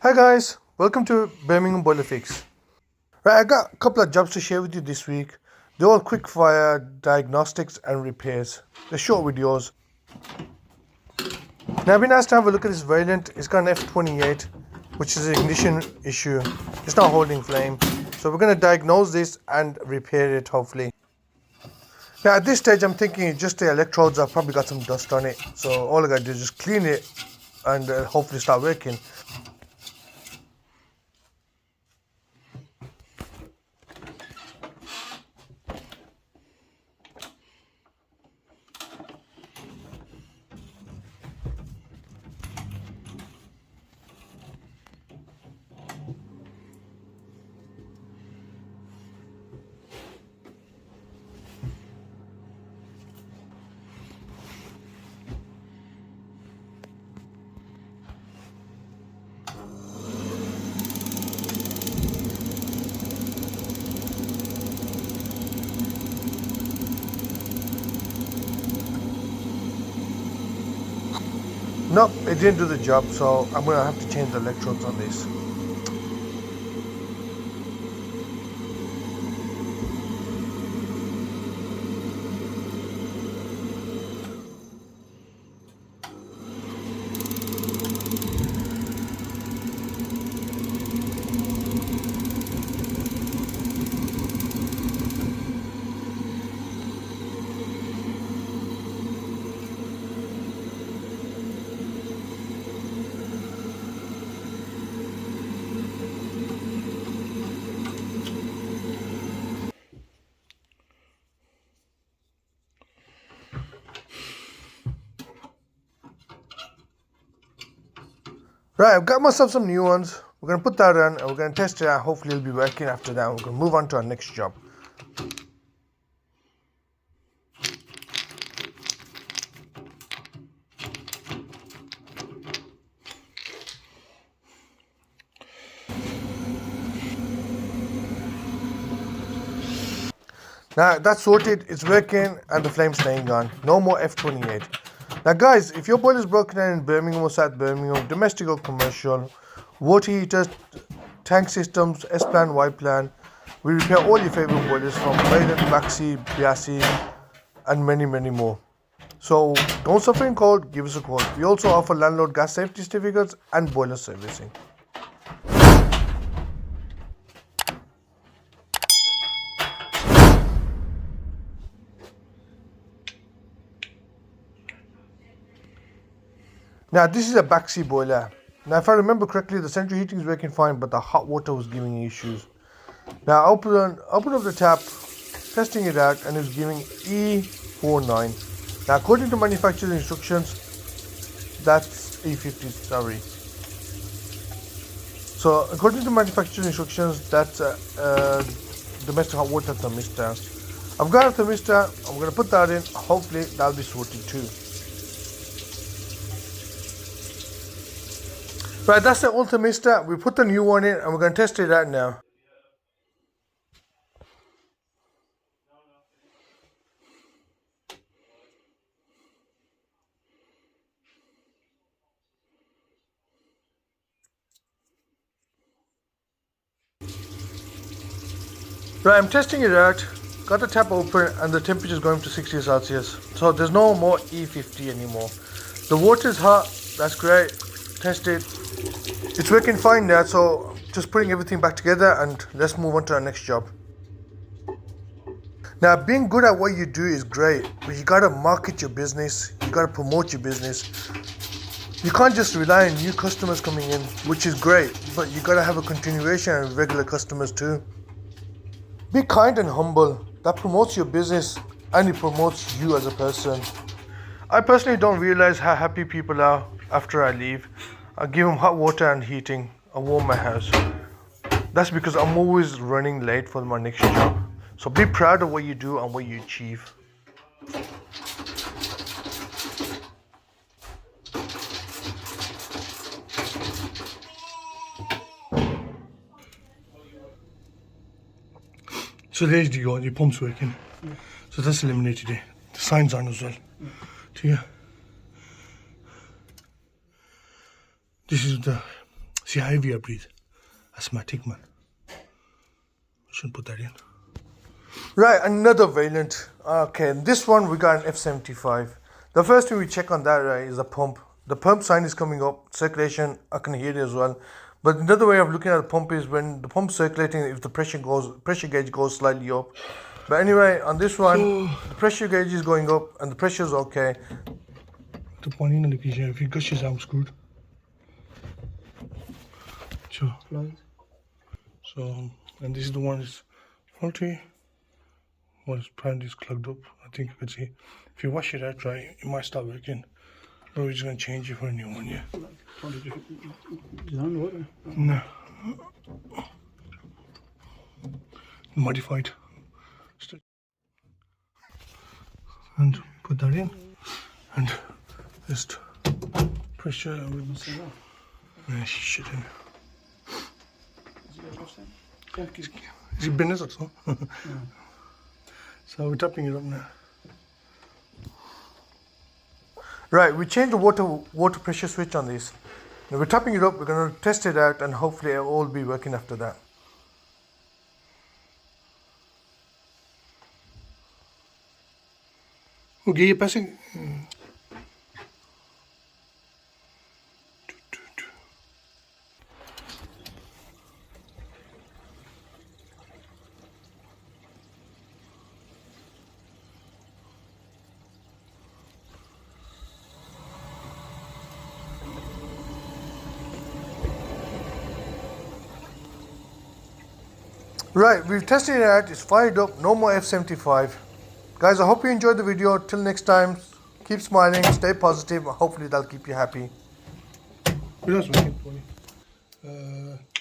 Hi guys, welcome to Birmingham Boiler Fix. Right, I got a couple of jobs to share with you this week. They're all quick fire diagnostics and repairs. They're short videos. Now I've been asked to have a look at this Vaillant. It's got an F28, which is an ignition issue. It's not holding flame. So we're going to diagnose this and repair it hopefully. Now at this stage I'm thinking just the electrodes have probably got some dust on it. So all I got to do is just clean it and hopefully start working. Nope, it didn't do the job, so I'm going to have to change the electrodes on this. Right, I've got myself some new ones. We're going to put that on and we're going to test it out. Hopefully it'll be working after that. We're going to move on to our next job. Now that's sorted, it's working and the flame's staying on. No more F28. Now guys, if your boiler is broken down in Birmingham or South Birmingham, domestic or commercial, water heaters, tank systems, S-plan, Y-plan, we repair all your favourite boilers from Vaillant, Baxi, Biasi and many more. So don't suffer in cold, give us a call. We also offer landlord gas safety certificates and boiler servicing. Now this is a baxi boiler. Now if I remember correctly, the central heating is working fine, but the hot water was giving issues. Now open up the tap, testing it out, and it's giving E49. Now according to manufacturer's instructions, that's E50, sorry. So according to manufacturer's instructions, that's domestic hot water thermistor. I've got a thermistor, I'm going to put that in, hopefully that'll be sorted too. Right, that's the old thermistor. We put the new one in and we're going to test it out now. Right, I'm testing it out. Got the tap open and the temperature is going to 60 Celsius. So there's no more E50 anymore. The water is hot. That's great. Test it. It's working fine now, so just putting everything back together and let's move on to our next job. Now being good at what you do is great, but you gotta market your business, you gotta promote your business. You can't just rely on new customers coming in, which is great, but you gotta have a continuation and regular customers too. Be kind and humble. That promotes your business and it promotes you as a person. I personally don't realize how happy people are after I leave. I give them hot water and heating. I warm my house. That's because I'm always running late for my next job. So be proud of what you do and what you achieve. So there's your pump's working. Yeah. So that's eliminated it. The signs on as well. Yeah. This is the, see how heavy I breathe. Asthmatic, man. Should put that in. Right, another Vaillant. Okay, this one we got an F75. The first thing we check on that, right, is the pump. The pump sign is coming up, circulation, I can hear it as well. But another way of looking at the pump is when the pump's circulating, if the pressure gauge goes slightly up. But anyway, on this one, the pressure gauge is going up and the pressure is okay. The point in the kitchen, if it gushes, I'm screwed. Sure. So, and this is the one that's faulty. Well, it's apparently it's clogged up. I think you can see. If you wash it out right, it might start working. Or we're just going to change it for a new one, yeah. No. Modified. And put that in. And just pressure. Yeah, shit in. Is it business or so? Yeah. So we're tapping it up now. Right, we changed the water pressure switch on this. Now we're tapping it up, we're going to test it out and hopefully it'll all be working after that. Okay, you're passing. Right, we've tested it out, it's fired up, no more F75. Guys, I hope you enjoyed the video. Till next time, keep smiling, stay positive, hopefully that'll keep you happy. What else we